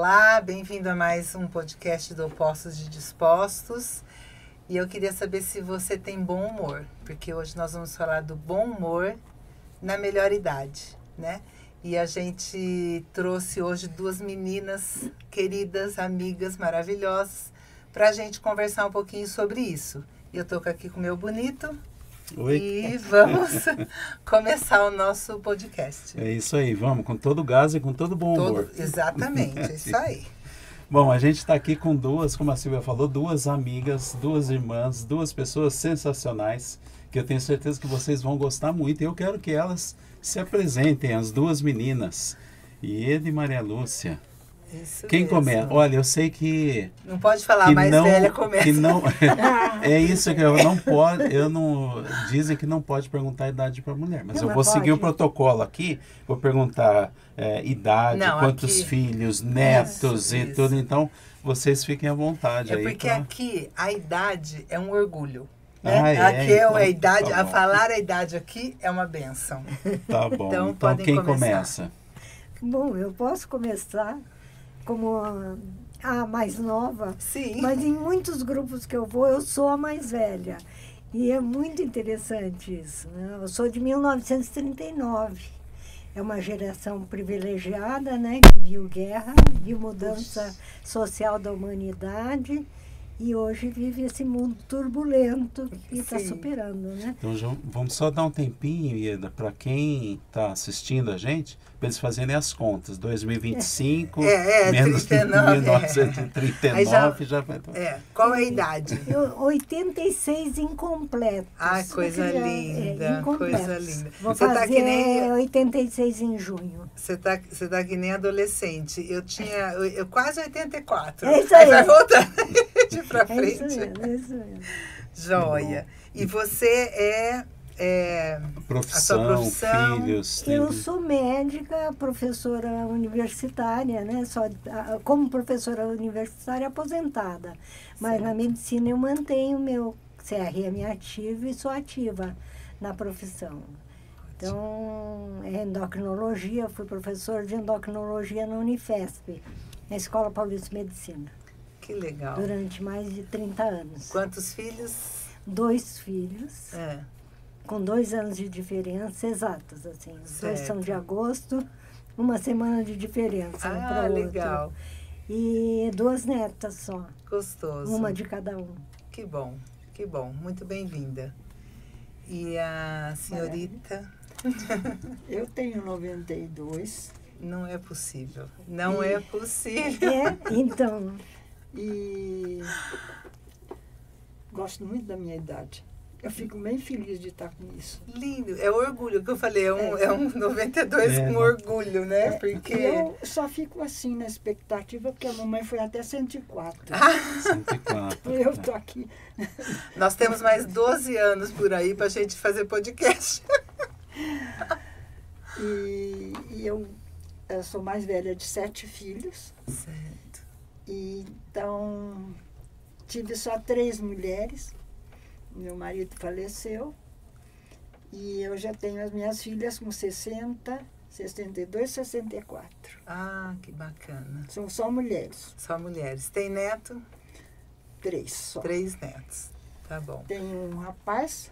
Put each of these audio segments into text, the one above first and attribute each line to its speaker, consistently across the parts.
Speaker 1: Olá, bem-vindo a mais um podcast do Opostos de Dispostos. E eu queria saber se você tem bom humor, porque hoje nós vamos falar do bom humor na melhor idade, né? E a gente trouxe hoje duas meninas queridas, amigas, maravilhosas, para a gente conversar um pouquinho sobre isso. E eu estou aqui com o meu bonito.
Speaker 2: Oi.
Speaker 1: E vamos começar o nosso podcast.
Speaker 2: É isso aí, vamos, com todo gás e com todo bom humor.
Speaker 1: Exatamente, é isso aí.
Speaker 2: Bom, a gente está aqui com duas, como a Silvia falou, duas amigas, duas irmãs, duas pessoas sensacionais, que eu tenho certeza que vocês vão gostar muito. E eu quero que elas se apresentem, as duas meninas, Ieda e Maria Lúcia.
Speaker 1: Isso
Speaker 2: Quem
Speaker 1: mesmo.
Speaker 2: começa? Olha, eu sei que...
Speaker 1: Não pode falar, mais velha começa.
Speaker 2: Que não, é isso que eu não pode... Dizem que não pode perguntar a idade para mulher. Mas eu vou seguir o protocolo aqui. Vou perguntar idade,
Speaker 1: não,
Speaker 2: quantos
Speaker 1: aqui,
Speaker 2: filhos, netos e tudo. Então, vocês fiquem à vontade.
Speaker 1: É
Speaker 2: aí
Speaker 1: porque aqui a idade é um orgulho.
Speaker 2: Né?
Speaker 1: Aqui
Speaker 2: então,
Speaker 1: a idade,
Speaker 2: tá
Speaker 1: a falar a idade aqui é uma benção.
Speaker 2: Tá bom.
Speaker 1: Então
Speaker 2: quem começa?
Speaker 3: Bom, eu posso começar como a mais nova.
Speaker 1: Sim.
Speaker 3: Mas em muitos grupos que eu vou, eu sou a mais velha. E é muito interessante isso, né? Eu sou de 1939. É uma geração privilegiada, né? Que viu guerra, viu mudança social da humanidade. E hoje vive esse mundo turbulento que está superando, né?
Speaker 2: Então, vamos só dar um tempinho, Ieda, para quem está assistindo a gente, para eles fazerem as contas. 2025, menos
Speaker 1: 39,
Speaker 2: 1939, já vai...
Speaker 1: Qual é a idade?
Speaker 3: 86 incompletos.
Speaker 1: Ah, coisa linda, coisa linda.
Speaker 3: Vou
Speaker 1: você
Speaker 3: fazer
Speaker 1: tá que nem
Speaker 3: 86 em junho.
Speaker 1: Você tá que nem adolescente. Eu tinha quase 84.
Speaker 3: É isso aí.
Speaker 1: Vai voltando de pra frente.
Speaker 3: É isso mesmo.
Speaker 1: Joia. E você
Speaker 2: profissão,
Speaker 1: a sua profissão?
Speaker 2: Filhos...
Speaker 3: Eu sou médica, professora universitária, né? Como professora universitária aposentada. Mas na medicina eu mantenho meu CRM ativo e sou ativa na profissão. Então, é endocrinologia, fui professora de endocrinologia na Unifesp, na Escola Paulista de Medicina.
Speaker 1: Que legal.
Speaker 3: Durante mais de 30 anos.
Speaker 1: Quantos filhos?
Speaker 3: 2 filhos, com 2 anos de diferença, exatos, assim. Os dois são de agosto, uma semana de diferença um para o outro.
Speaker 1: Legal.
Speaker 3: E 2 netas só.
Speaker 1: Gostoso.
Speaker 3: Uma de cada um.
Speaker 1: Que bom, que bom. Muito bem-vinda. E a senhorita?
Speaker 4: Eu tenho 92.
Speaker 1: Não é possível. Não é possível.
Speaker 3: Então.
Speaker 4: E gosto muito da minha idade. Eu fico bem feliz de estar com isso.
Speaker 1: Lindo. É o orgulho que eu falei. É um 92 com orgulho, né? Porque
Speaker 4: eu só fico assim na expectativa, porque a mamãe foi até 104.
Speaker 2: 104.
Speaker 4: Eu tô aqui.
Speaker 1: Nós temos mais 12 anos por aí para a gente fazer podcast.
Speaker 4: E eu sou mais velha de 7 filhos.
Speaker 1: Certo.
Speaker 4: E, então, tive só 3 mulheres. Meu marido faleceu. E eu já tenho as minhas filhas com 60, 62, 64.
Speaker 1: Ah, que bacana.
Speaker 4: São só mulheres.
Speaker 1: Só mulheres. Tem neto?
Speaker 4: 3 só.
Speaker 1: 3 netos. Tá bom.
Speaker 4: Tenho um rapaz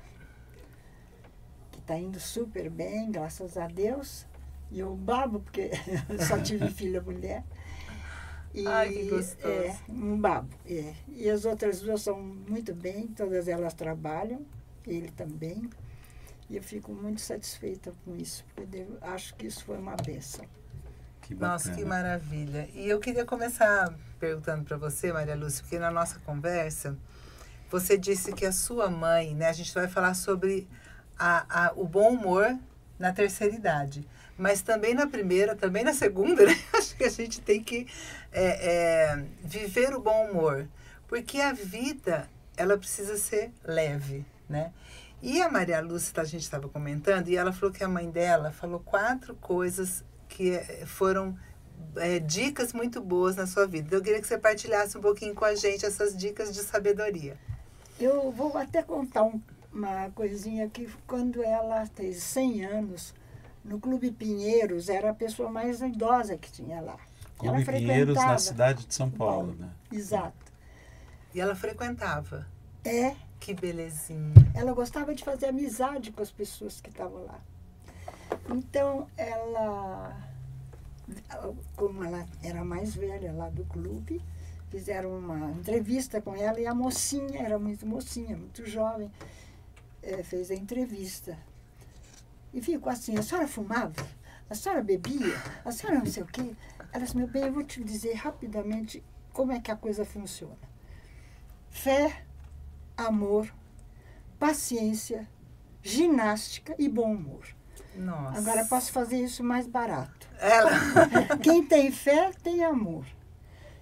Speaker 4: que está indo super bem, graças a Deus. E eu babo, porque eu só tive filha mulher. E,
Speaker 1: ai, que gostoso.
Speaker 4: Um babo. E as outras 2 são muito bem, todas elas trabalham, ele também. E eu fico muito satisfeita com isso, porque acho que isso foi uma bênção.
Speaker 2: Que bacana.
Speaker 1: Nossa, que maravilha. E eu queria começar perguntando para você, Maria Lúcia, porque na nossa conversa, você disse que a sua mãe, né, a gente vai falar sobre o bom humor na terceira idade. Mas também na primeira, também na segunda, né? Acho que a gente tem que viver o bom humor. Porque a vida, ela precisa ser leve, né? E a Maria Lúcia, a gente estava comentando, e ela falou que a mãe dela falou 4 coisas que foram dicas muito boas na sua vida. Eu queria que você partilhasse um pouquinho com a gente essas dicas de sabedoria.
Speaker 4: Eu vou até contar uma coisinha que quando ela fez 100 anos, no Clube Pinheiros, era a pessoa mais idosa que tinha lá.
Speaker 2: Clube Pinheiros, na cidade de São Paulo, né?
Speaker 4: Exato.
Speaker 1: E ela frequentava.
Speaker 4: É,
Speaker 1: Que belezinha.
Speaker 4: ela gostava de fazer amizade com as pessoas que estavam lá. Então, ela, como ela era mais velha lá do clube, fizeram uma entrevista com ela e a mocinha, era muito mocinha, muito jovem, fez a entrevista. E ficou assim, a senhora fumava? A senhora bebia? A senhora não sei o quê? Ela disse, meu bem, eu vou te dizer rapidamente como é que a coisa funciona. Fé, amor, paciência, ginástica e bom humor.
Speaker 1: Nossa.
Speaker 4: Agora posso fazer isso mais barato.
Speaker 1: Ela.
Speaker 4: Quem tem fé tem amor.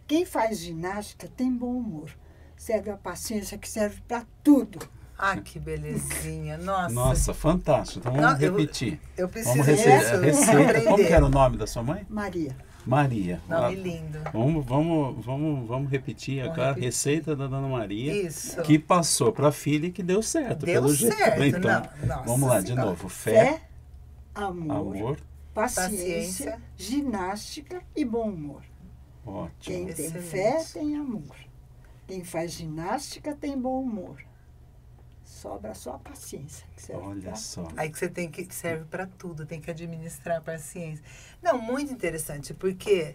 Speaker 4: Quem faz ginástica tem bom humor. Serve a paciência que serve para tudo.
Speaker 1: Ah, que belezinha. Nossa.
Speaker 2: Nossa, fantástico. Então vamos repetir.
Speaker 1: Eu preciso
Speaker 2: Vamos
Speaker 1: disso.
Speaker 2: receita.
Speaker 1: Aprender.
Speaker 2: Como que era o nome da sua mãe?
Speaker 4: Maria.
Speaker 2: Maria.
Speaker 1: Nome lindo.
Speaker 2: Vamos repetir
Speaker 1: Vamos
Speaker 2: agora a
Speaker 1: repetir.
Speaker 2: receita da Dona Maria.
Speaker 1: Isso.
Speaker 2: Que passou para a filha e que deu certo,
Speaker 1: Deu
Speaker 2: pelo jeito.
Speaker 1: certo,
Speaker 2: Então,
Speaker 1: não. Nossa
Speaker 2: vamos lá, de
Speaker 1: Senhora.
Speaker 2: novo. Fé,
Speaker 4: Amor, paciência,
Speaker 1: paciência.
Speaker 4: ginástica e bom humor.
Speaker 2: ótimo.
Speaker 4: Quem tem
Speaker 1: Excelente.
Speaker 4: fé tem amor. Quem faz ginástica tem bom humor. Sobra só a paciência. Que serve
Speaker 2: Olha
Speaker 4: pra
Speaker 2: só.
Speaker 4: tudo.
Speaker 1: Aí que você tem que serve para tudo, tem que administrar a paciência. Não, muito interessante, porque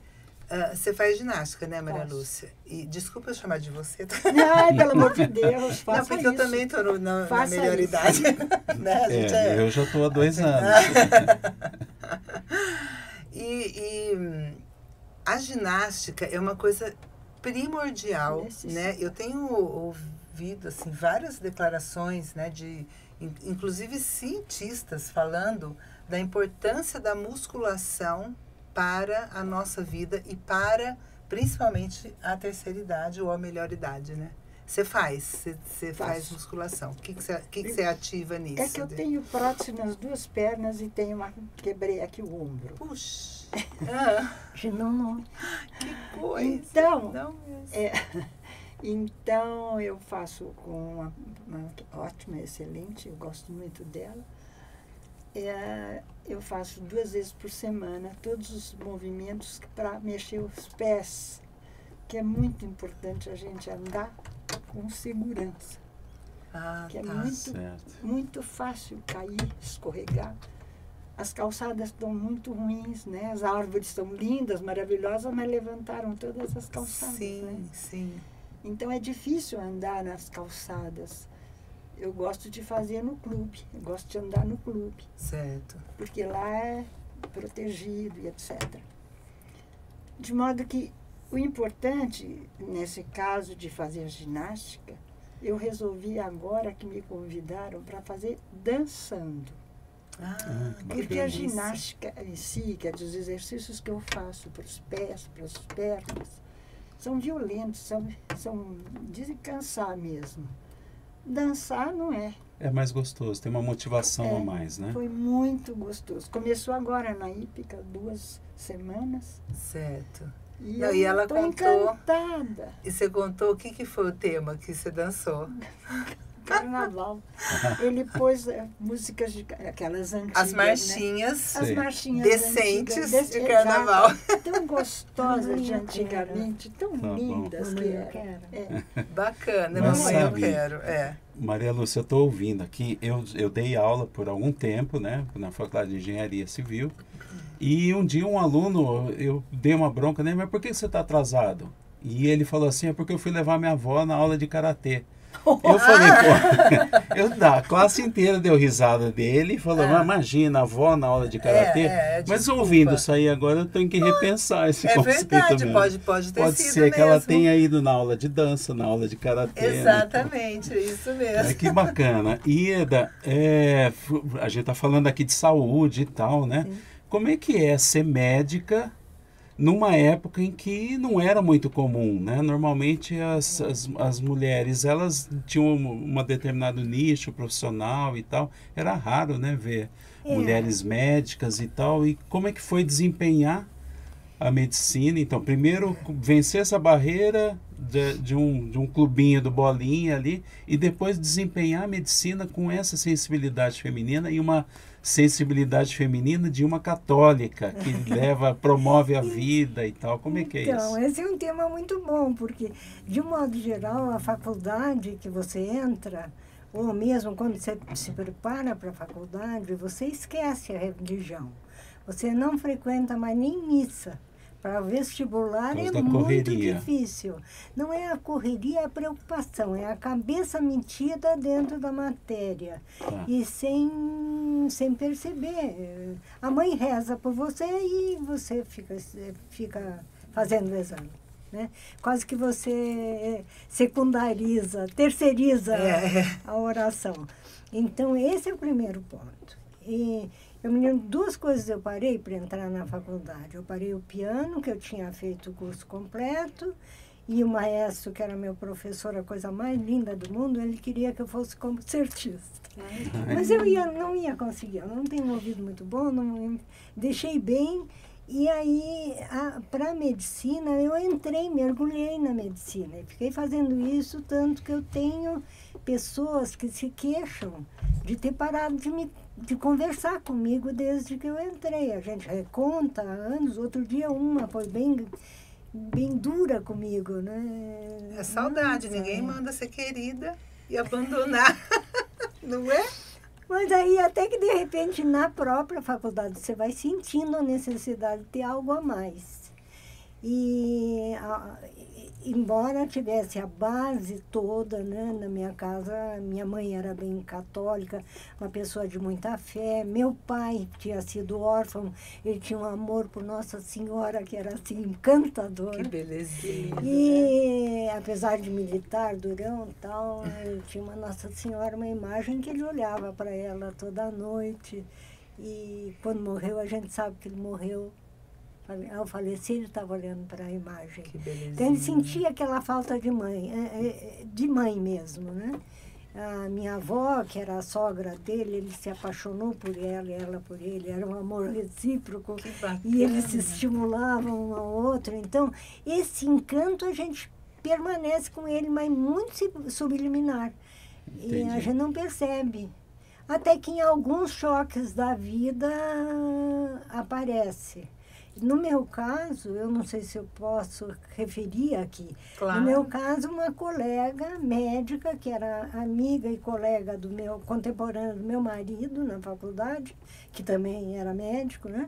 Speaker 1: você faz ginástica, né, Maria
Speaker 4: Faço.
Speaker 1: Lúcia? E desculpa eu chamar de você.
Speaker 4: Ai, pelo amor de Deus, faça
Speaker 1: Não, porque
Speaker 4: isso.
Speaker 1: eu também estou na
Speaker 4: Faça
Speaker 1: melhor
Speaker 4: isso.
Speaker 1: idade. Né? A gente
Speaker 2: Eu já estou há 2 anos.
Speaker 1: E a ginástica é uma coisa primordial, né? Eu tenho ouvido assim várias declarações, né, de inclusive cientistas falando da importância da musculação para a nossa vida e para principalmente a terceira idade ou a melhor idade, né? Você faz
Speaker 4: Faço.
Speaker 1: musculação. O que você ativa nisso?
Speaker 4: É que eu tenho prótese nas 2 pernas e quebrei aqui o ombro.
Speaker 1: Puxa,
Speaker 3: Não.
Speaker 1: que coisa.
Speaker 4: Então,
Speaker 1: Não mesmo.
Speaker 4: Então eu faço com uma ótima, excelente, eu gosto muito dela. Eu faço 2 vezes por semana todos os movimentos para mexer os pés, que é muito importante a gente andar com segurança.
Speaker 1: Ah,
Speaker 4: Que é
Speaker 1: tá.
Speaker 2: Certo.
Speaker 4: muito fácil cair, escorregar. As calçadas estão muito ruins, né? As árvores estão lindas, maravilhosas, mas levantaram todas as calçadas,
Speaker 1: Sim,
Speaker 4: né?
Speaker 1: sim.
Speaker 4: Então é difícil andar nas calçadas. Eu gosto de fazer no clube, eu gosto de andar no clube,
Speaker 1: Certo.
Speaker 4: porque lá é protegido e etc. De modo que o importante, nesse caso de fazer ginástica, eu resolvi agora que me convidaram para fazer dançando.
Speaker 1: Ah, que
Speaker 4: Porque a
Speaker 1: delícia.
Speaker 4: ginástica em si, que é dos exercícios que eu faço para os pés, para as pernas, são violentos, são de cansar mesmo. Dançar não é.
Speaker 2: É mais gostoso, tem uma motivação a mais, né?
Speaker 4: Foi muito gostoso. Começou agora na Hípica, 2 semanas.
Speaker 1: Certo.
Speaker 4: E
Speaker 1: Não,
Speaker 4: eu
Speaker 1: e ela
Speaker 4: tô
Speaker 1: contou-
Speaker 4: encantada.
Speaker 1: E você contou o que foi o tema que você dançou?
Speaker 4: Carnaval. Ele pôs músicas de aquelas antigas.
Speaker 1: As marchinhas
Speaker 4: Né? As
Speaker 2: Sim.
Speaker 4: marchinhas
Speaker 1: decentes
Speaker 4: antigas,
Speaker 1: de carnaval.
Speaker 4: Tão gostosas de
Speaker 3: Mamãe, eu
Speaker 4: antigamente, tão
Speaker 2: Tá bom.
Speaker 4: lindas que
Speaker 3: Mamãe, eu
Speaker 4: eram.
Speaker 3: quero.
Speaker 4: É.
Speaker 1: Bacana,
Speaker 2: Mas
Speaker 1: mamãe, eu
Speaker 2: sabe-
Speaker 1: quero.
Speaker 2: Maria Lúcia, eu estou ouvindo aqui, eu dei aula por algum tempo, né, na Faculdade de Engenharia Civil, e um dia um aluno, eu dei uma bronca nele, mas por que você está atrasado? E ele falou assim, é porque eu fui levar minha avó na aula de Karatê. Eu falei, pô, a classe inteira deu risada dele e falou, mas imagina, a avó na aula de Karatê. Mas
Speaker 1: desculpa.
Speaker 2: ouvindo isso aí agora, eu tenho que repensar esse
Speaker 1: É
Speaker 2: conceito
Speaker 1: verdade,
Speaker 2: mesmo.
Speaker 1: pode ter
Speaker 2: Pode
Speaker 1: sido
Speaker 2: ser que ela
Speaker 1: mesmo.
Speaker 2: tenha ido na aula de dança, na aula de Karatê. né?
Speaker 1: Exatamente, isso mesmo.
Speaker 2: Que bacana. Ieda, a gente está falando aqui de saúde e tal, né? Como é que é ser médica numa época em que não era muito comum, né? Normalmente as mulheres, elas tinham uma determinado nicho profissional e tal. Era raro, né, ver mulheres médicas e tal. E como é que foi desempenhar a medicina? Então, primeiro vencer essa barreira de um clubinho do Bolinha ali e depois desempenhar a medicina com essa sensibilidade feminina e uma sensibilidade feminina de uma católica que promove a vida e tal. Como é que é isso?
Speaker 3: Então, esse é um tema muito bom, porque, de um modo geral, a faculdade que você entra, ou mesmo quando você se prepara para a faculdade, você esquece a religião. Você não frequenta mais nem missa. Para vestibular é muito difícil. Não é a correria, é a preocupação. É a cabeça metida dentro da matéria. E sem perceber. A mãe reza por você e você fica fazendo o exame. Né? Quase que você secundariza, terceiriza a oração. Então, esse é o primeiro ponto. E eu me lembro, 2 coisas eu parei para entrar na faculdade. Eu parei o piano, que eu tinha feito o curso completo, e o maestro, que era meu professor, a coisa mais linda do mundo, ele queria que eu fosse concertista. Mas eu não ia conseguir, eu não tenho um ouvido muito bom, deixei bem. E aí, para a medicina, eu mergulhei na medicina. E fiquei fazendo isso, tanto que eu tenho pessoas que se queixam de ter parado de conversar comigo desde que eu entrei. A gente reconta há anos. Outro dia uma foi bem dura comigo, né?
Speaker 1: É saudade, ninguém manda ser querida e abandonar, não é?
Speaker 3: Mas aí, até que de repente, na própria faculdade, você vai sentindo a necessidade de ter algo a mais. E, embora tivesse a base toda, né, na minha casa, minha mãe era bem católica, uma pessoa de muita fé. Meu pai tinha sido órfão, ele tinha um amor por Nossa Senhora que era assim, encantador.
Speaker 1: Que belezinha.
Speaker 3: E apesar de militar, durão e tal, ele tinha uma Nossa Senhora, uma imagem que ele olhava para ela toda noite. E quando morreu, a gente sabe que ele morreu. Ao falecer, ele estava olhando para a imagem.
Speaker 1: Que belezinha.
Speaker 3: Então, ele sentia aquela falta de mãe mesmo, né? A minha avó, que era a sogra dele, ele se apaixonou por ela e ela por ele. Era um amor recíproco.
Speaker 1: Que bacana.
Speaker 3: E eles se estimulavam um ao outro. Então, esse encanto a gente permanece com ele, mas muito subliminar.
Speaker 2: Entendi.
Speaker 3: E a gente não percebe. Até que em alguns choques da vida aparece. No meu caso, eu não sei se eu posso referir aqui,
Speaker 1: Claro.
Speaker 3: No meu caso, uma colega médica, que era amiga e colega contemporânea do meu marido na faculdade, que também era médico, né?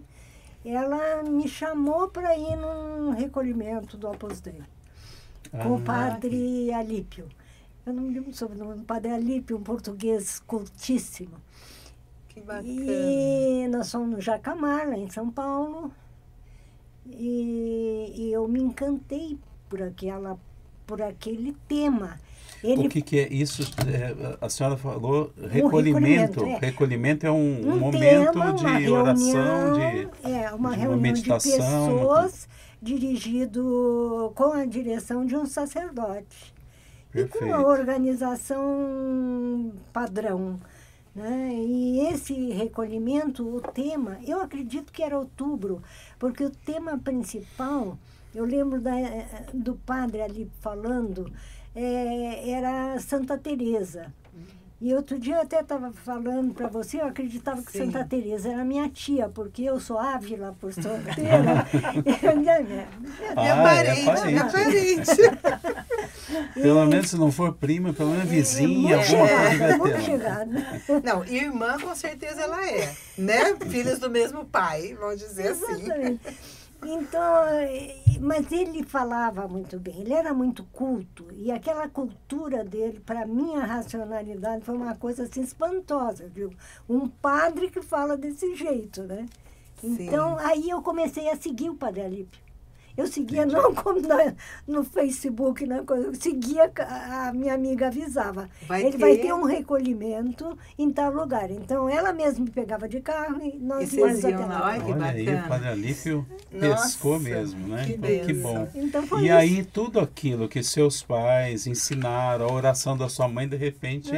Speaker 3: Ela me chamou para ir num recolhimento do Opus Dei, com o padre Alípio. Eu não me lembro sobre o nome do padre Alípio, um português cultíssimo.
Speaker 1: Que bacana.
Speaker 3: E nós fomos no Jacamar, lá em São Paulo. E eu me encantei por aquele tema.
Speaker 2: O que é isso? A senhora falou recolhimento. Recolhimento é um momento
Speaker 3: tema,
Speaker 2: de oração,
Speaker 3: uma
Speaker 2: de
Speaker 3: reunião
Speaker 2: meditação,
Speaker 3: de pessoas dirigido com a direção de um sacerdote.
Speaker 2: Perfeito.
Speaker 3: E com uma organização padrão. Né? E esse recolhimento, o tema, eu acredito que era outubro, porque o tema principal, eu lembro do padre ali falando, era Santa Teresa. E outro dia eu até estava falando para você, eu acreditava que Santa Teresa era minha tia, porque eu sou Ávila por solteira.
Speaker 1: Minha parente.
Speaker 2: Pelo menos se não for prima, pelo menos vizinha, alguma coisa vai ter.
Speaker 1: Não, irmã com certeza ela é, né? Filhas do mesmo pai, vamos dizer
Speaker 3: Exatamente.
Speaker 1: assim.
Speaker 3: Então, mas ele falava muito bem, ele era muito culto, e aquela cultura dele, para minha racionalidade, foi uma coisa assim espantosa, viu? Um padre que fala desse jeito, né? Então, aí eu comecei a seguir o padre Alípio. Eu seguia, não como no Facebook, eu seguia, a minha amiga avisava. Ele vai ter um recolhimento em tal lugar. Então, ela mesma me pegava de carro e nós íamos até lá.
Speaker 1: Olha que bacana.
Speaker 2: Aí, o padre Alípio pescou mesmo, né?
Speaker 1: Que
Speaker 2: bom.
Speaker 3: Então,
Speaker 2: e aí, tudo aquilo que seus pais ensinaram, a oração da sua mãe, de repente,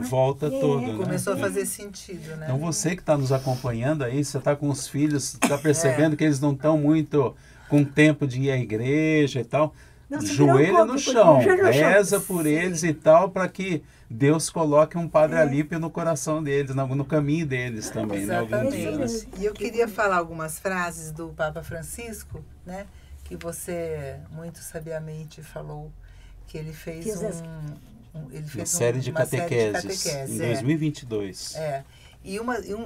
Speaker 2: volta toda. Né?
Speaker 1: Começou a fazer sentido, né?
Speaker 2: Então, você que está nos acompanhando aí, você está com os filhos, está percebendo que eles não estão muito com tempo de ir à igreja e tal,
Speaker 3: Não, se
Speaker 2: joelho no chão,
Speaker 3: joelho no chão.
Speaker 2: reza por eles e tal, para que Deus coloque um Padre Alípio no coração deles, no caminho deles também, né? Algum dia, né?
Speaker 1: E eu queria falar algumas frases do Papa Francisco, né? Que você muito sabiamente falou, que ele fez
Speaker 2: uma série de catequeses em 2022.
Speaker 1: E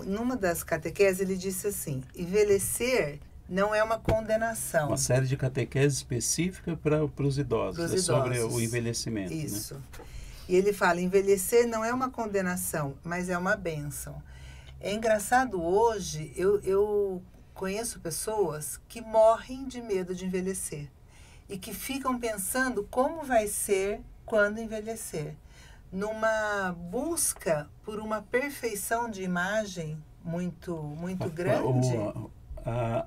Speaker 1: numa das catequeses ele disse assim: envelhecer não é uma condenação.
Speaker 2: Uma série de catequeses específica para os idosos, sobre o envelhecimento.
Speaker 1: Isso.
Speaker 2: Né?
Speaker 1: E ele fala: envelhecer não é uma condenação, mas é uma bênção. É engraçado hoje, eu conheço pessoas que morrem de medo de envelhecer e que ficam pensando como vai ser quando envelhecer, numa busca por uma perfeição de imagem muito grande.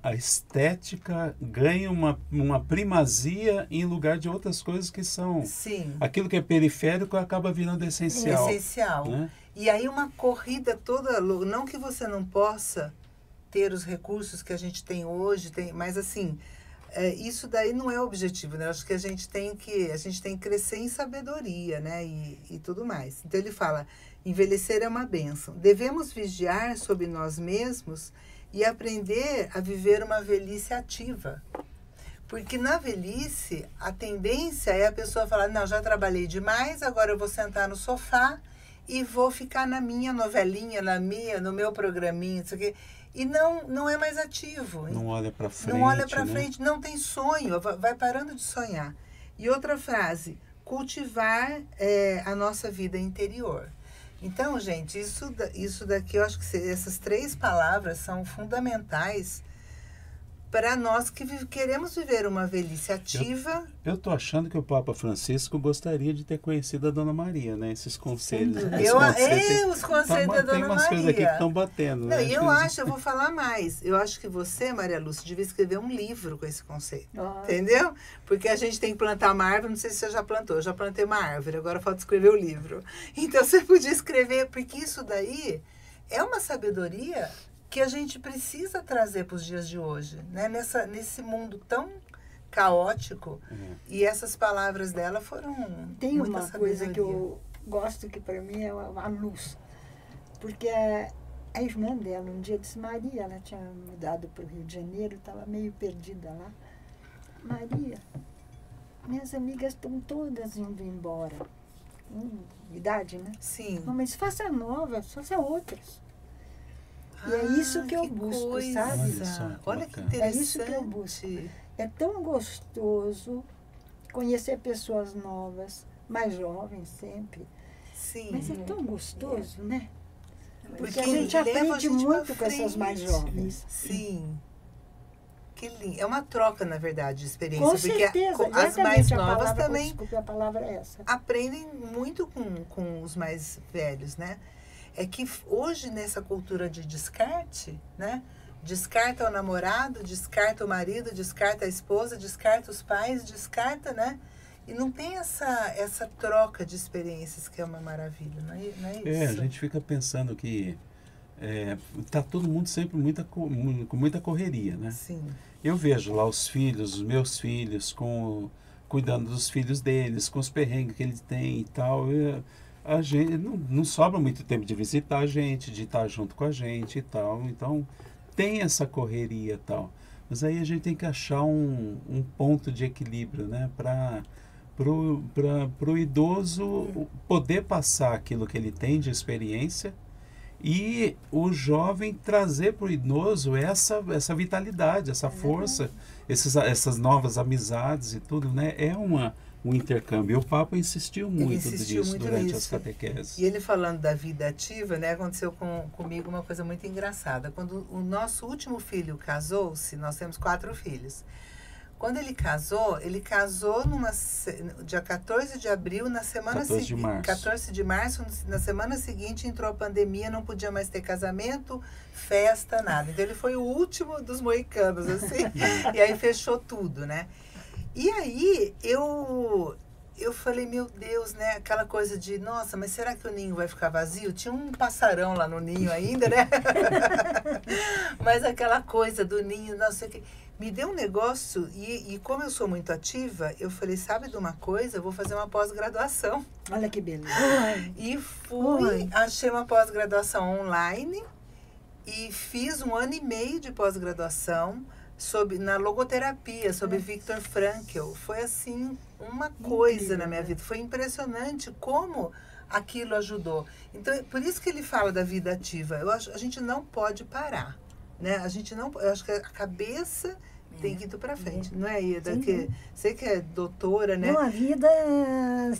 Speaker 2: A estética ganha uma primazia em lugar de outras coisas que são...
Speaker 1: Sim.
Speaker 2: Aquilo que é periférico acaba virando essencial.
Speaker 1: Essencial.
Speaker 2: Né?
Speaker 1: E aí uma corrida toda... Não que você não possa ter os recursos que a gente tem hoje, mas assim, isso daí não é o objetivo, né? Acho que a gente tem que crescer em sabedoria, né? E tudo mais. Então ele fala: envelhecer é uma bênção. Devemos vigiar sobre nós mesmos e aprender a viver uma velhice ativa. Porque na velhice, a tendência é a pessoa falar: não, já trabalhei demais, agora eu vou sentar no sofá e vou ficar na minha novelinha, no meu programinha, isso aqui. E não é mais ativo.
Speaker 2: Não olha para frente.
Speaker 1: Não olha para
Speaker 2: né?
Speaker 1: frente, não tem sonho, vai parando de sonhar. E outra frase: cultivar a nossa vida interior. Então, gente, isso daqui, eu acho que essas 3 palavras são fundamentais para nós que queremos viver uma velhice ativa.
Speaker 2: Eu tô achando que o Papa Francisco gostaria de ter conhecido a Dona Maria, né? Esses conselhos.
Speaker 1: Os conselhos da Dona Maria.
Speaker 2: Tem umas coisas aqui que estão batendo.
Speaker 1: Não,
Speaker 2: né?
Speaker 1: e eu vou falar mais. Eu acho que você, Maria Lúcia, devia escrever um livro com esse conceito. Entendeu? Porque a gente tem que plantar uma árvore, não sei se você já plantou, eu já plantei uma árvore, agora falta escrever o livro. Então você podia escrever, porque isso daí é uma sabedoria que a gente precisa trazer para os dias de hoje, né? Nesse mundo tão caótico. E essas palavras dela foram
Speaker 4: Tem
Speaker 1: muita
Speaker 4: uma
Speaker 1: sabedoria.
Speaker 4: coisa que eu gosto, que para mim é a luz. Porque a irmã dela um dia disse: Maria, ela tinha mudado para o Rio de Janeiro, estava meio perdida lá. Maria, minhas amigas estão todas indo embora. Idade, né?
Speaker 1: Sim.
Speaker 4: Não, mas faça novas, faça outras. E é isso que eu busco,
Speaker 1: coisa.
Speaker 4: sabe?
Speaker 1: Olha que interessante.
Speaker 4: É isso que eu busco. É tão gostoso conhecer pessoas novas, mais jovens sempre.
Speaker 1: Sim.
Speaker 4: Mas é tão gostoso, né?
Speaker 1: Porque
Speaker 4: a gente
Speaker 1: leva
Speaker 4: aprende
Speaker 1: a gente
Speaker 4: muito
Speaker 1: pra
Speaker 4: com essas mais
Speaker 1: frente.
Speaker 4: jovens.
Speaker 1: Sim. Que lindo. É uma troca, na verdade, de experiência.
Speaker 4: Com
Speaker 1: porque
Speaker 4: certeza.
Speaker 1: as mais
Speaker 4: a
Speaker 1: novas
Speaker 4: palavra,
Speaker 1: também
Speaker 4: desculpe, a palavra é essa.
Speaker 1: aprendem muito com os mais velhos, né? É que hoje, nessa cultura de descarte, né? Descarta o namorado, descarta o marido, descarta a esposa, descarta os pais, descarta, né? E não tem essa troca de experiências que é uma maravilha, não é isso?
Speaker 2: A gente fica pensando que tá todo mundo sempre com muita correria, né?
Speaker 1: Sim.
Speaker 2: Eu vejo lá os meus filhos, cuidando dos filhos deles, com os perrengues que eles têm e tal. A gente não sobra muito tempo de visitar a gente, de estar junto com a gente e tal. Então, tem essa correria e tal. Mas aí a gente tem que achar um ponto de equilíbrio, né? Para o idoso poder passar aquilo que ele tem de experiência e o jovem trazer para o idoso essa vitalidade, essa força, essas novas amizades e tudo, né? É um intercâmbio. E o Papa insistiu muito nisso durante as catequeses.
Speaker 1: E ele falando da vida ativa, né, aconteceu comigo uma coisa muito engraçada. Quando o nosso último filho casou-se, nós temos 4 filhos. Quando ele casou dia 14 de abril, na semana seguinte. 14 de março, na semana seguinte entrou a pandemia, não podia mais ter casamento, festa, nada. Então ele foi o último dos moicanos, assim. E aí fechou tudo, né? E aí eu falei, meu Deus, né? Aquela coisa de, nossa, mas será que o ninho vai ficar vazio? Tinha um passarão lá no ninho ainda, né? Mas aquela coisa do ninho, não sei o que. Me deu um negócio, e como eu sou muito ativa, eu falei, sabe de uma coisa? Eu vou fazer uma pós-graduação.
Speaker 4: Olha que beleza.
Speaker 1: E fui, achei uma pós-graduação online e fiz 1 ano e meio de pós-graduação na logoterapia, sobre Viktor Frankl. Foi assim, uma coisa na minha vida. Foi impressionante como aquilo ajudou. Então, por isso que ele fala da vida ativa. A gente não pode parar, né? Eu acho que a cabeça tem que ir para frente, não é, Ieda? Você que é doutora, né?
Speaker 3: Não, a vida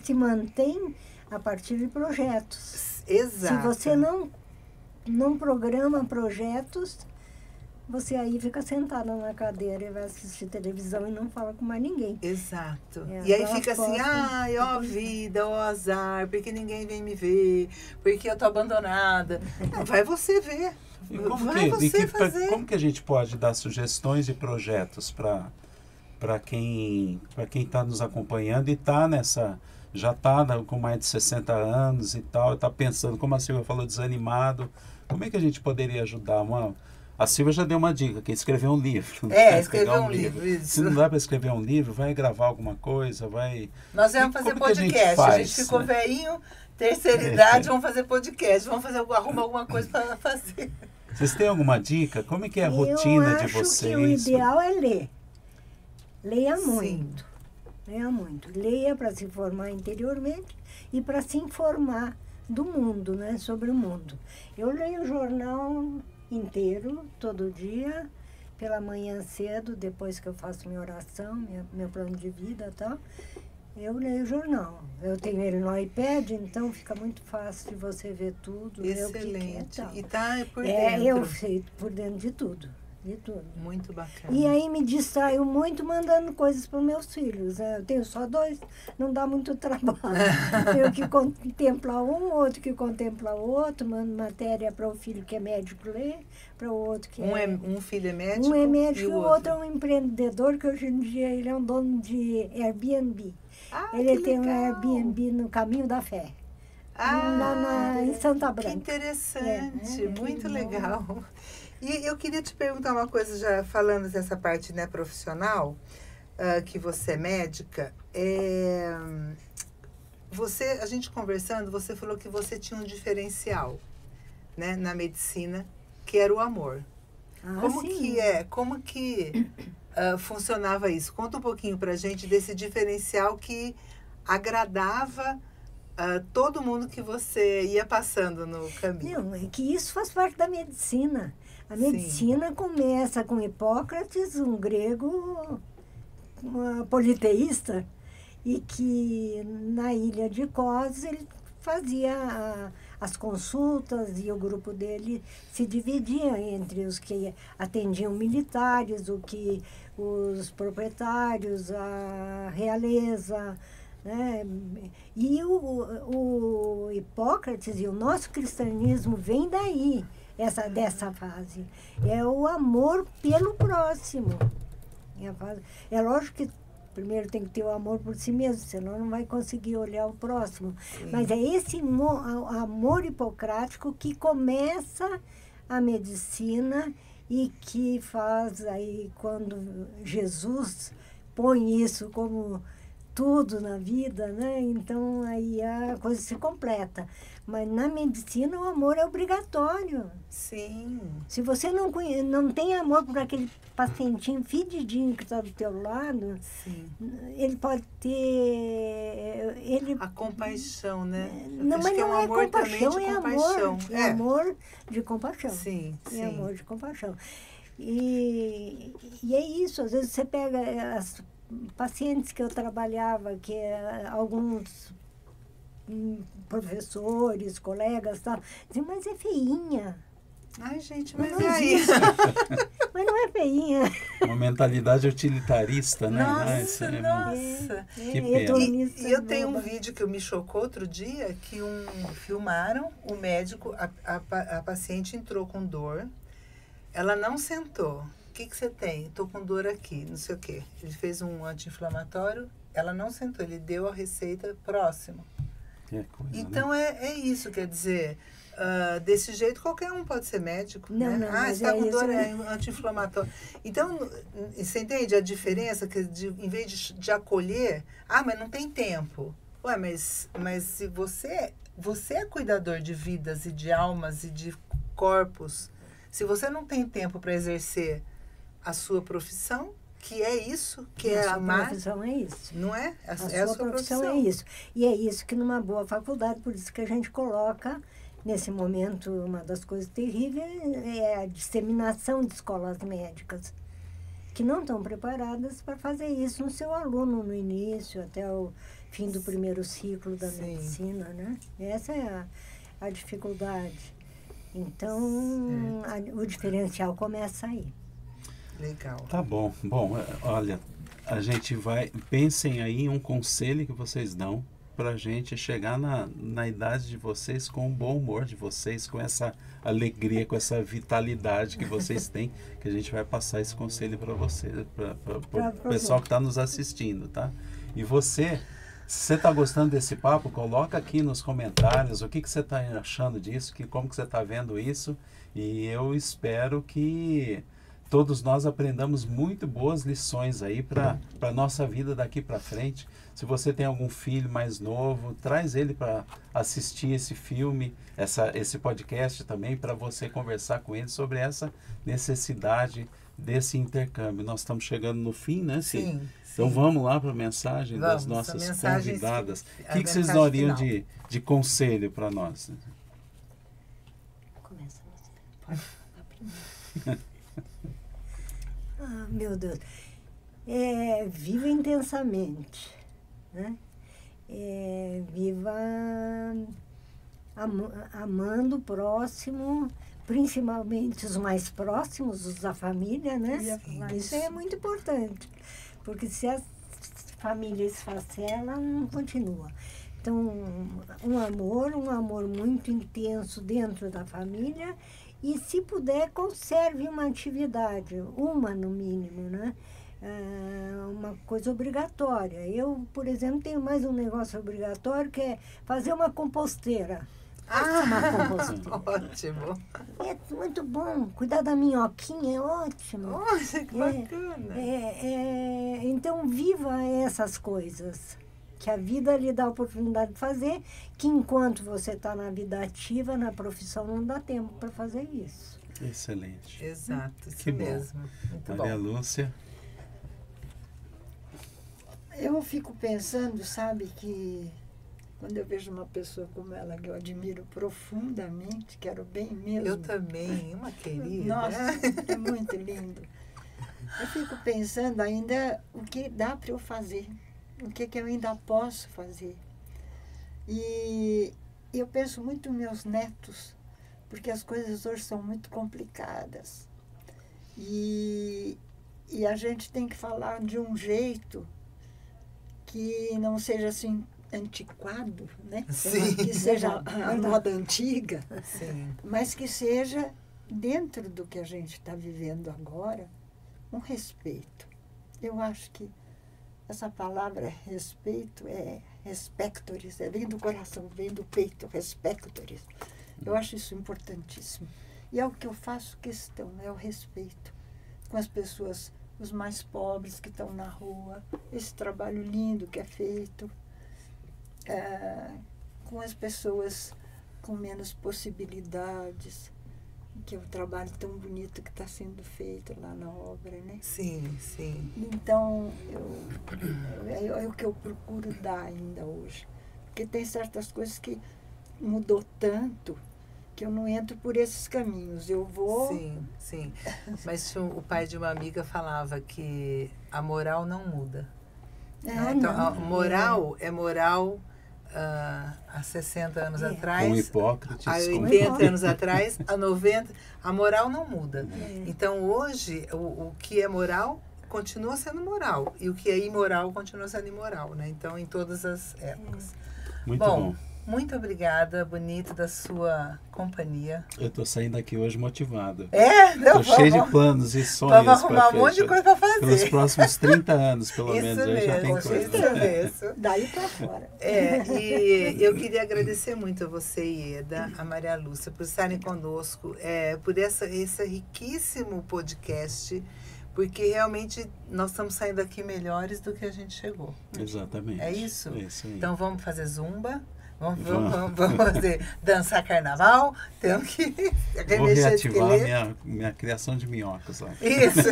Speaker 3: se mantém a partir de projetos.
Speaker 1: Exato.
Speaker 3: Se você não programa projetos, você aí fica sentada na cadeira e vai assistir televisão e não fala com mais ninguém.
Speaker 1: Exato. E aí fica assim, ai, ó vida, ó azar, porque ninguém vem me ver, porque eu tô abandonada. Não, vai você ver.
Speaker 2: E como que a gente pode dar sugestões de projetos para quem está nos acompanhando e já está com mais de 60 anos e tal, está pensando, como a Silvia falou, desanimado. Como é que a gente poderia ajudar? A Silvia já deu uma dica, que é escrever um livro.
Speaker 1: Escrever um livro, isso.
Speaker 2: Se não dá para escrever um livro, vai gravar alguma coisa, vai...
Speaker 1: Nós vamos fazer podcast, a gente ficou velhinho, terceira idade, vamos fazer podcast, vamos arrumar alguma coisa para fazer.
Speaker 2: Vocês têm alguma dica? Como é que é a rotina de vocês?
Speaker 3: Eu acho que o ideal é ler. Leia
Speaker 1: Sim.
Speaker 3: muito. Leia muito. Leia para se formar interiormente e para se informar do mundo, né? Sobre o mundo. Eu leio o jornal inteiro, todo dia, pela manhã cedo, depois que eu faço minha oração, meu plano de vida e tal. Eu leio o jornal. Eu tenho ele no iPad, então fica muito fácil de você ver tudo.
Speaker 1: Excelente.
Speaker 3: Ver o que
Speaker 1: E tá por
Speaker 3: dentro.
Speaker 1: dentro.
Speaker 3: Eu sei por dentro de tudo. De tudo.
Speaker 1: Muito bacana.
Speaker 3: E aí me distraio muito mandando coisas para os meus filhos. Eu tenho só 2, não dá muito trabalho. Eu que contempla um, outro que contempla o outro, mando matéria para o filho que é médico ler, para o outro que
Speaker 1: um filho é médico.
Speaker 3: Um é médico e o outro é
Speaker 1: outro
Speaker 3: um empreendedor, que hoje em dia ele é um dono de Airbnb.
Speaker 1: Ele
Speaker 3: tem um Airbnb no Caminho da Fé. Em Santa Branca.
Speaker 1: Que interessante, muito legal. E eu queria te perguntar uma coisa, já falando dessa parte, né, profissional, que você é médica. A gente conversando, você falou que você tinha um diferencial, né, na medicina, que era o amor. Como que funcionava isso? Conta um pouquinho pra gente desse diferencial que agradava todo mundo que você ia passando no caminho.
Speaker 3: Não, é que isso faz parte da medicina. A medicina começa com Hipócrates, um grego politeísta, e que na ilha de Kos ele fazia as consultas e o grupo dele se dividia entre os que atendiam militares, os proprietários, a realeza, né? E o Hipócrates e o nosso cristianismo vem daí, dessa fase. É o amor pelo próximo. É lógico que primeiro tem que ter o amor por si mesmo, senão não vai conseguir olhar o próximo. Sim. Mas é esse amor hipocrático que começa a medicina e que faz aí, quando Jesus põe isso como tudo na vida, né? Então aí a coisa se completa. Mas na medicina o amor é obrigatório.
Speaker 1: Sim.
Speaker 3: Se você não tem amor por aquele pacientinho fedidinho que está do teu lado,
Speaker 1: sim,
Speaker 3: ele pode ter...
Speaker 1: A compaixão, né?
Speaker 3: Não, mas não é compaixão, é amor. É amor de compaixão.
Speaker 1: Sim, sim.
Speaker 3: É amor de compaixão. E é isso, às vezes você pega as pacientes que eu trabalhava, que alguns professores, colegas, tal, diziam, mas é feinha.
Speaker 1: Ai, gente, mas é aí.
Speaker 3: Mas não é feinha.
Speaker 2: Uma mentalidade utilitarista, né?
Speaker 1: Nossa.
Speaker 2: Que pena.
Speaker 1: E eu tenho um vídeo que me chocou outro dia, que filmaram o médico, a paciente entrou com dor, ela não sentou. O que você tem? Estou com dor aqui, não sei o quê. Ele fez um anti-inflamatório, ela não sentou, ele deu a receita próximo.
Speaker 2: Que coisa,
Speaker 1: então,
Speaker 2: né?
Speaker 1: é isso, quer dizer, desse jeito, qualquer um pode ser médico,
Speaker 3: Não,
Speaker 1: né?
Speaker 3: não, mas
Speaker 1: está com dor,
Speaker 3: isso,
Speaker 1: é anti-inflamatório. Então, você entende a diferença? Que em vez de acolher, mas não tem tempo. Ué, mas se você é cuidador de vidas e de almas e de corpos, se você não tem tempo para exercer a sua profissão, que é isso, que é amar.
Speaker 3: A sua profissão é isso.
Speaker 1: Não é?
Speaker 3: A sua profissão é isso. E é isso que numa boa faculdade, por isso que a gente coloca, nesse momento, uma das coisas terríveis é a disseminação de escolas médicas, que não estão preparadas para fazer isso no seu aluno no início, até o fim do primeiro ciclo da medicina, né? Essa é a dificuldade. Então, o diferencial começa aí.
Speaker 1: Legal.
Speaker 2: Tá bom. Bom, olha, a gente vai... Pensem aí em um conselho que vocês dão para a gente chegar na idade de vocês com o bom humor de vocês, com essa alegria, com essa vitalidade que vocês têm, que a gente vai passar esse conselho para você, para o pessoal que está nos assistindo, tá? E você, se você está gostando desse papo, coloca aqui nos comentários o que você está achando disso, como que você está vendo isso, e eu espero que todos nós aprendamos muito boas lições aí para a nossa vida daqui para frente. Se você tem algum filho mais novo, traz ele para assistir esse filme, esse podcast também, para você conversar com ele sobre essa necessidade desse intercâmbio. Nós estamos chegando no fim, né, Cia?
Speaker 1: Sim.
Speaker 2: Então vamos lá para a mensagem das nossas convidadas. O que vocês dariam de conselho para nós?
Speaker 3: Começa você. Pode. Meu Deus. Viva intensamente, né? Viva amando o próximo, principalmente os mais próximos, os da família, né? Isso é muito importante, porque se a família esfacela, não continua. Então, um amor muito intenso dentro da família. E, se puder, conserve uma atividade, uma no mínimo, né? Uma coisa obrigatória. Eu, por exemplo, tenho mais um negócio obrigatório, que é fazer uma composteira. Uma composteira.
Speaker 1: Ótimo.
Speaker 3: É muito bom. Cuidar da minhoquinha é ótimo.
Speaker 1: Nossa, que bacana.
Speaker 3: Então, viva essas coisas que a vida lhe dá a oportunidade de fazer, que enquanto você está na vida ativa, na profissão, não dá tempo para fazer isso.
Speaker 2: Excelente.
Speaker 1: Exato, isso
Speaker 2: que
Speaker 1: mesmo.
Speaker 2: Bom.
Speaker 1: Muito
Speaker 2: Maria
Speaker 1: bom.
Speaker 2: Lúcia.
Speaker 4: Eu fico pensando, sabe, que quando eu vejo uma pessoa como ela, que eu admiro profundamente, quero bem mesmo.
Speaker 1: Eu também, uma querida.
Speaker 4: Nossa, é muito lindo. Eu fico pensando ainda o que dá para eu fazer. O que eu ainda posso fazer. E eu penso muito nos meus netos, porque as coisas hoje são muito complicadas. E a gente tem que falar de um jeito que não seja assim antiquado, né?
Speaker 1: Sim.
Speaker 4: Que seja a moda antiga,
Speaker 1: Sim.
Speaker 4: mas que seja, dentro do que a gente está vivendo agora, um respeito. Eu acho que essa palavra respeito é respectores, vem do coração, vem do peito, respectores. Eu acho isso importantíssimo. E é o que eu faço questão, é o respeito com as pessoas, os mais pobres que estão na rua, esse trabalho lindo que é feito, com as pessoas com menos possibilidades, que é o trabalho tão bonito que está sendo feito lá na obra, né?
Speaker 1: Sim, sim.
Speaker 4: Então, é o que eu procuro dar ainda hoje. Porque tem certas coisas que mudou tanto que eu não entro por esses caminhos. Eu vou...
Speaker 1: Sim, sim. Mas o pai de uma amiga falava que a moral não muda. Então, a moral é moral... há 60 anos atrás,
Speaker 2: com Hipócrates,
Speaker 1: há 80 anos atrás, há 90, a moral não muda. Então, hoje, o que é moral continua sendo moral, e o que é imoral continua sendo imoral, né? Então, em todas as épocas.
Speaker 2: Muito bom.
Speaker 1: muito obrigada, bonito, da sua companhia.
Speaker 2: Eu tô saindo daqui hoje motivado.
Speaker 1: Não,
Speaker 2: Tô cheio de planos e sonhos.
Speaker 1: Vamos arrumar um monte de coisa para fazer.
Speaker 2: Pelos próximos 30 anos, pelo
Speaker 1: Isso
Speaker 2: menos.
Speaker 1: mesmo,
Speaker 2: Já tem coisa.
Speaker 1: isso mesmo.
Speaker 4: Daí para fora.
Speaker 1: E eu queria agradecer muito a você, Ieda, a Maria Lúcia, por estarem conosco, por esse riquíssimo podcast, porque realmente nós estamos saindo aqui melhores do que a gente chegou.
Speaker 2: Exatamente.
Speaker 1: É isso?
Speaker 2: É isso aí.
Speaker 1: Então vamos fazer zumba, vamos fazer dançar carnaval, temos que
Speaker 2: Vou
Speaker 1: remexer
Speaker 2: reativar minha criação de minhocas lá.
Speaker 1: Isso,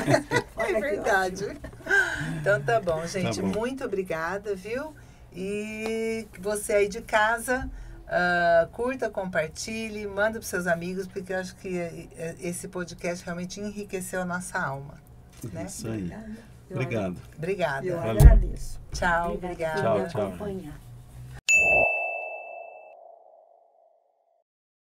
Speaker 4: Olha
Speaker 1: é
Speaker 4: que
Speaker 1: verdade. Então tá bom, gente.
Speaker 2: Tá bom.
Speaker 1: Muito obrigada, viu? E você aí de casa, curta, compartilhe, manda para seus amigos, porque eu acho que esse podcast realmente enriqueceu a nossa alma. Né?
Speaker 2: Isso aí.
Speaker 4: Obrigada.
Speaker 2: Obrigado.
Speaker 1: Obrigada.
Speaker 4: Eu
Speaker 2: Valeu.
Speaker 4: agradeço.
Speaker 1: Tchau,
Speaker 3: Obrigada
Speaker 1: obrigada.
Speaker 3: por me
Speaker 2: Tchau, tchau.
Speaker 3: acompanhar.